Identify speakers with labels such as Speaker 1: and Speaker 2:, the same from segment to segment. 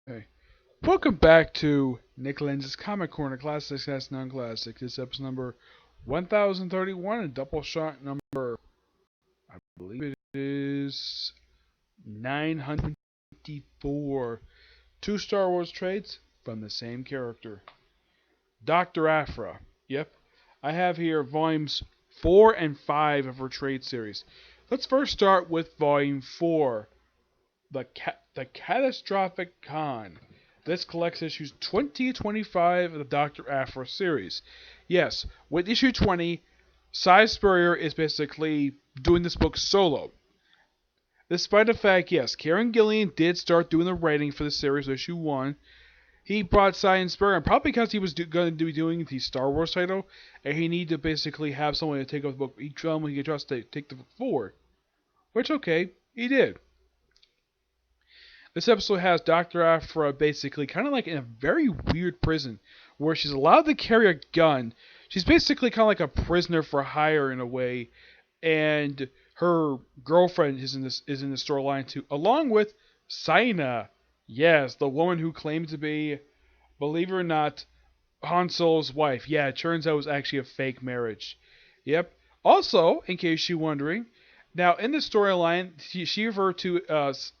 Speaker 1: Hey, welcome back to Nick Lenz's Comic Corner Classics as Non-Classic. This is episode number 1031 and Doubleshot number, I believe it is 954. Two Star Wars trades from the same character. Dr. Aphra. Yep. I have here volumes 4 and 5 of her trade series. Let's first start with volume 4, the Catastrophic Con. This collects issues 20 to 25 of the Dr. Aphra series. Yes, with issue 20, Cy Spurrier is basically doing this book solo. Despite the fact, yes, Kieran Gillian did start doing the writing for the series issue 1. He brought Cy and Spurrier, probably because he was going to be doing the Star Wars title, and he needed to basically have someone to take over the book, each film he could trust to take the book forward. Which, okay, he did. This episode has Dr. Aphra basically kind of like in a very weird prison where she's allowed to carry a gun. She's basically kind of like a prisoner for hire in a way, and her girlfriend is in the storyline too, along with Saina. Yes, the woman who claimed to be, believe it or not, Han Solo's wife. Yeah, it turns out it was actually a fake marriage. Yep. Also, in case you're wondering, now in the storyline, she referred to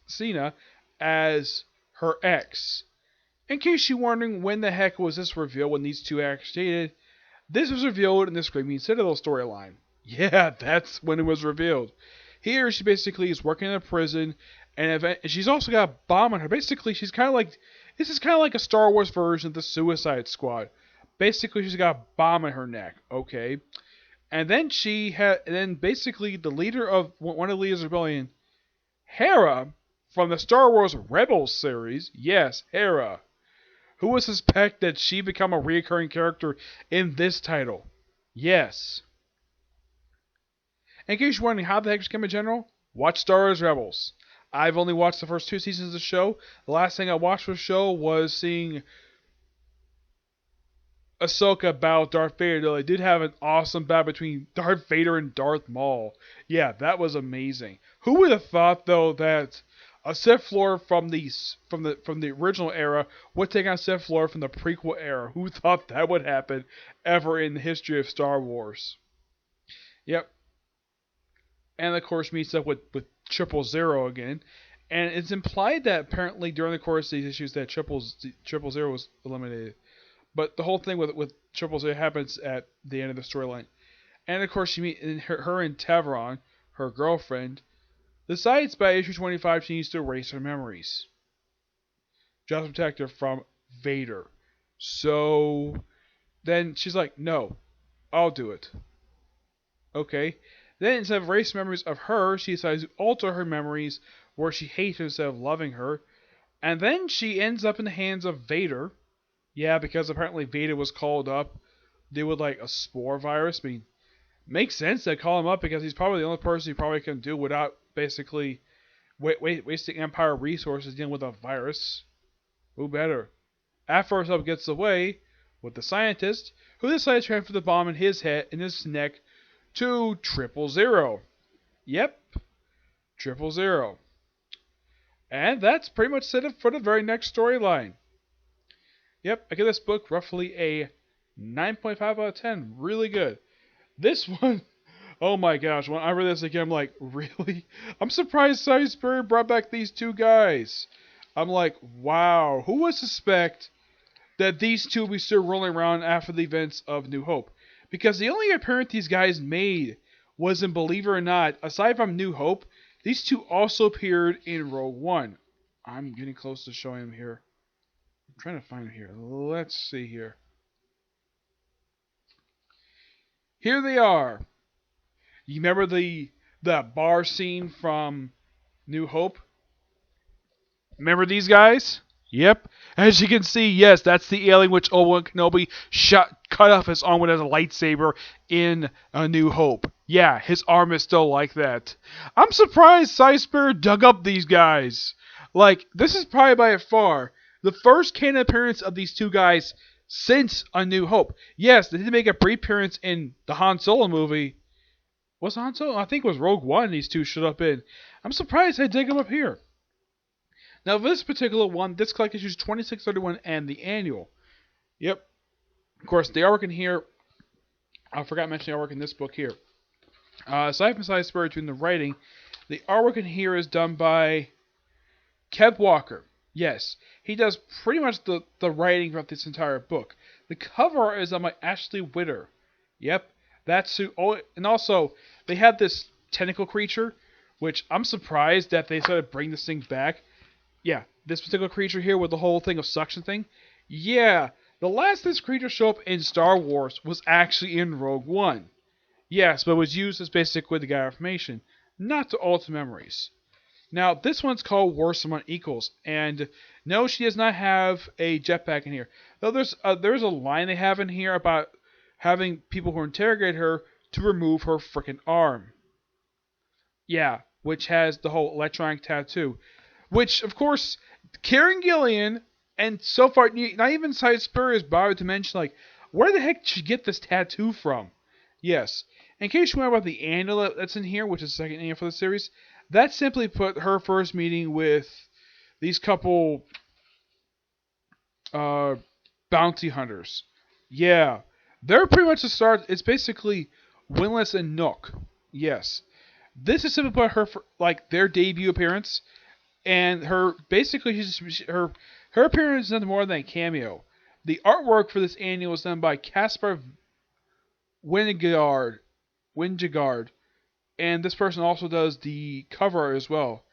Speaker 1: Cena as her ex. In case you're wondering when the heck was this revealed when these two actually dated, this was revealed in the Screaming Citadel storyline. Yeah, that's when it was revealed. Here, she basically is working in a prison, and she's also got a bomb on her. Basically, she's kind of like this is kind of like a Star Wars version of the Suicide Squad. Basically, she's got a bomb in her neck. Okay, and then basically the leader of one of the leaders of the rebellion, Hera, from the Star Wars Rebels series. Yes, Hera. Who would suspect that she become a recurring character in this title? Yes. In case you're wondering how the heck she became a general, watch Star Wars Rebels. I've only watched the first 2 seasons of the show. The last thing I watched for the show was seeing Ahsoka battle Darth Vader, though they did have an awesome battle between Darth Vader and Darth Maul. Yeah, that was amazing. Who would have thought though that a Sith Lord from the original era would take on Sith Lord from the prequel era? Who thought that would happen ever in the history of Star Wars? Yep. And of course meets up with Triple Zero again. And it's implied that apparently during the course of these issues that Triple Zero was eliminated. But the whole thing with Triple Zero happens at the end of the storyline. And of course, she meet her and Tavron, her girlfriend, decides by issue 25 she needs to erase her memories. Just to protect her from Vader. So then she's like, no, I'll do it. Okay. Then instead of erase memories of her, she decides to alter her memories where she hates her instead of loving her. And then she ends up in the hands of Vader. Yeah, because apparently Vader was called up. They would like a spore virus. I mean, makes sense to call him up because he's probably the only person you probably can do without basically wasting Empire resources dealing with a virus. Who better? Aphra herself gets away with the scientist, who decides to transfer the bomb in his neck, to Triple Zero. Yep, Triple Zero. And that's pretty much set up for the very next storyline. Yep, I give this book roughly a 9.5 out of 10. Really good. This one, oh my gosh, when I read this again, I'm like, really? I'm surprised Cy Spurrier brought back these two guys. I'm like, wow, who would suspect that these two will be still rolling around after the events of New Hope? Because the only appearance these guys made was in Believe It or Not, aside from New Hope, these two also appeared in Rogue One. I'm getting close to showing them here. I'm trying to find them here. Let's see here. Here they are. You remember the bar scene from New Hope? Remember these guys? Yep. As you can see, yes, that's the alien which Obi-Wan Kenobi cut off his arm with a lightsaber in A New Hope. Yeah, his arm is still like that. I'm surprised Cy Spurrier dug up these guys. Like, this is probably by far the first canon appearance of these two guys since A New Hope. Yes, they did make a brief appearance in the Han Solo movie. Was Han Solo? I think it was Rogue One these two showed up in. I'm surprised they dig them up here. Now, this particular one, this collected issues 2631 and the annual. Yep. Of course, the artwork in here, I forgot to mention the artwork in this book here. Aside from Side Spirit doing the writing, the artwork in here is done by Kev Walker. Yes, he does pretty much the writing throughout this entire book. The cover art is done by Ashley Witter. Yep, that's who. Oh, and also, they had this tentacle creature, which I'm surprised that they started bringing this thing back. Yeah, this particular creature here with the whole thing of suction thing. Yeah, the last this creature showed up in Star Wars was actually in Rogue One. Yes, but was used as basically the guide information, not to alter memories. Now, this one's called Worse Among Equals, and no, she does not have a jetpack in here. Though there's a line they have in here about having people who interrogate her to remove her frickin' arm. Yeah, which has the whole electronic tattoo. Which, of course, Karen Gillian, and so far, not even Side Spirit has bothered to mention, like, where the heck did she get this tattoo from? Yes. In case you wonder about the annual that's in here, which is the second annual for the series, that simply put her first meeting with these couple bounty hunters. Yeah. They're pretty much the start. It's basically Winless and Nook. Yes. This is simply put her, like, their debut appearance. And her her appearance is nothing more than a cameo. The artwork for this annual is done by Caspar Wingegard, and this person also does the cover art as well.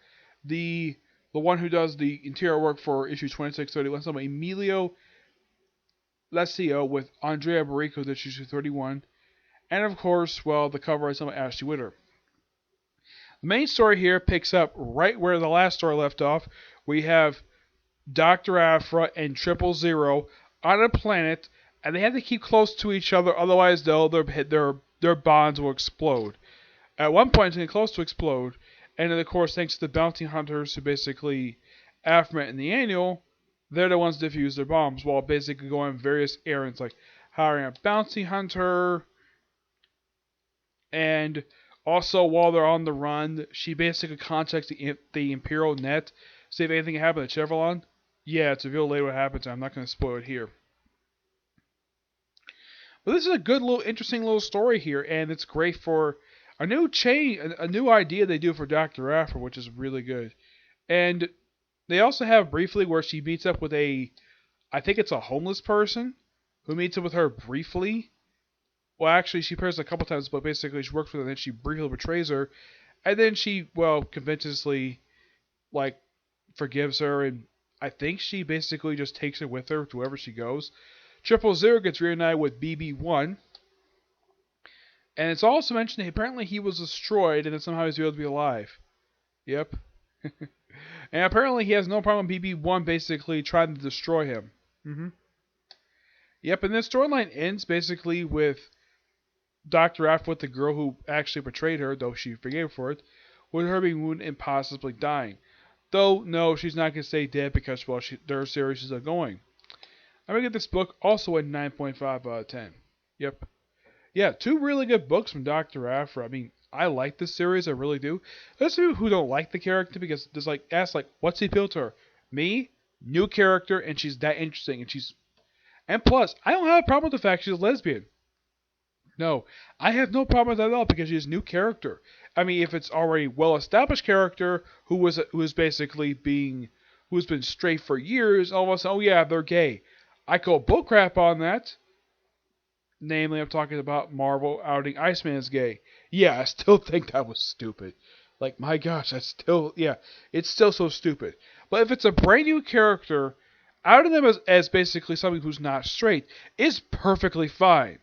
Speaker 1: The one who does the interior work for issue 2631 is done by Emilio Lesio with Andrea Barrico, that's issue 31, and of course, well, the cover art is done by Ashley Witter. The main story here picks up right where the last story left off. We have Dr. Aphra and 000 on a planet, and they have to keep close to each other, otherwise their bonds will explode. At one point, it's getting close to explode, and then, of course, thanks to the bounty hunters who basically Aphra in the annual, they're the ones that defuse their bombs while basically going on various errands, like hiring a bounty hunter, and also, while they're on the run, she basically contacts the Imperial Net, see if anything happened to Chevron. Yeah, it's revealed later what happens. I'm not going to spoil it here. But this is a good little, interesting little story here, and it's great for a new a new idea they do for Dr. Aphra, which is really good. And they also have briefly where she meets up with I think it's a homeless person, who meets up with her briefly. Well, actually, she appears a couple times, but basically she works with her, and then she briefly betrays her, and then she, well, convincingly, like, forgives her, and I think she basically just takes her with her to wherever she goes. 000 gets reunited with BB-1, and it's also mentioned that apparently he was destroyed, and then somehow he's able to be alive. Yep. And apparently he has no problem with BB-1 basically trying to destroy him. Yep, and this storyline ends basically with Dr. Aphra with the girl who actually betrayed her, though she forgave for it, with her being wounded and possibly dying. Though, no, she's not going to stay dead because, well, their series is going. I'm going to give this book also a 9.5 out of 10. Yep. Yeah, two really good books from Dr. Aphra. I mean, I like this series, I really do. There's people who don't like the character because there's what's the appeal to her? Me, new character, and she's that interesting, and plus, I don't have a problem with the fact she's a lesbian. No, I have no problem with that at all because she's a new character. I mean, if it's already well-established character who's been straight for years, all of a sudden, oh yeah, they're gay. I call bullcrap on that. Namely, I'm talking about Marvel outing Iceman as gay. Yeah, I still think that was stupid. Like, my gosh, it's still so stupid. But if it's a brand new character, outing them as basically somebody who's not straight is perfectly fine.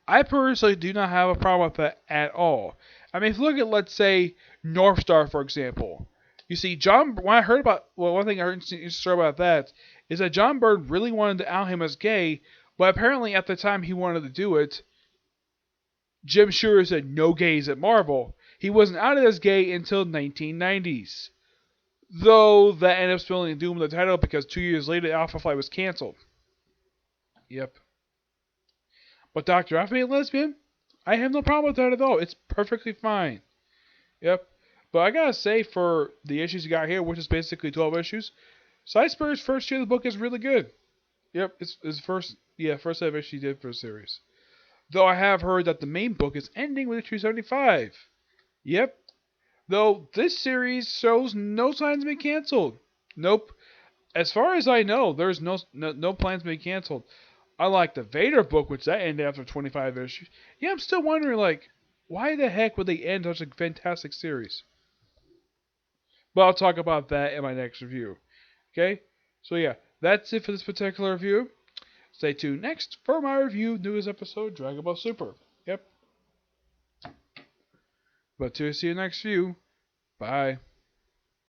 Speaker 1: I personally do not have a problem with that at all. I mean, if you look at, let's say, North Star, for example. You see, one thing I heard about that is that John Byrne really wanted to out him as gay, but apparently at the time he wanted to do it, Jim Shooter said no gays at Marvel. He wasn't outed as gay until the 1990s. Though that ended up spilling doom in the title because 2 years later Alpha Flight was cancelled. Yep. But Dr. Aphra being lesbian? I have no problem with that at all. It's perfectly fine. Yep. But I gotta say, for the issues you got here, which is basically 12 issues, Side-Spur's first issue of the book is really good. Yep, it's first ever she did for the series. Though I have heard that the main book is ending with issue 75. Yep. Though this series shows no signs of being canceled. Nope. As far as I know, there's no plans to be canceled. Unlike the Vader book, which that ended after 25 issues. Yeah, I'm still wondering, like, why the heck would they end such a fantastic series? But I'll talk about that in my next review. Okay? So yeah, that's it for this particular review. Stay tuned next for my review newest episode, Dragon Ball Super. Yep. But to see you next review. Bye.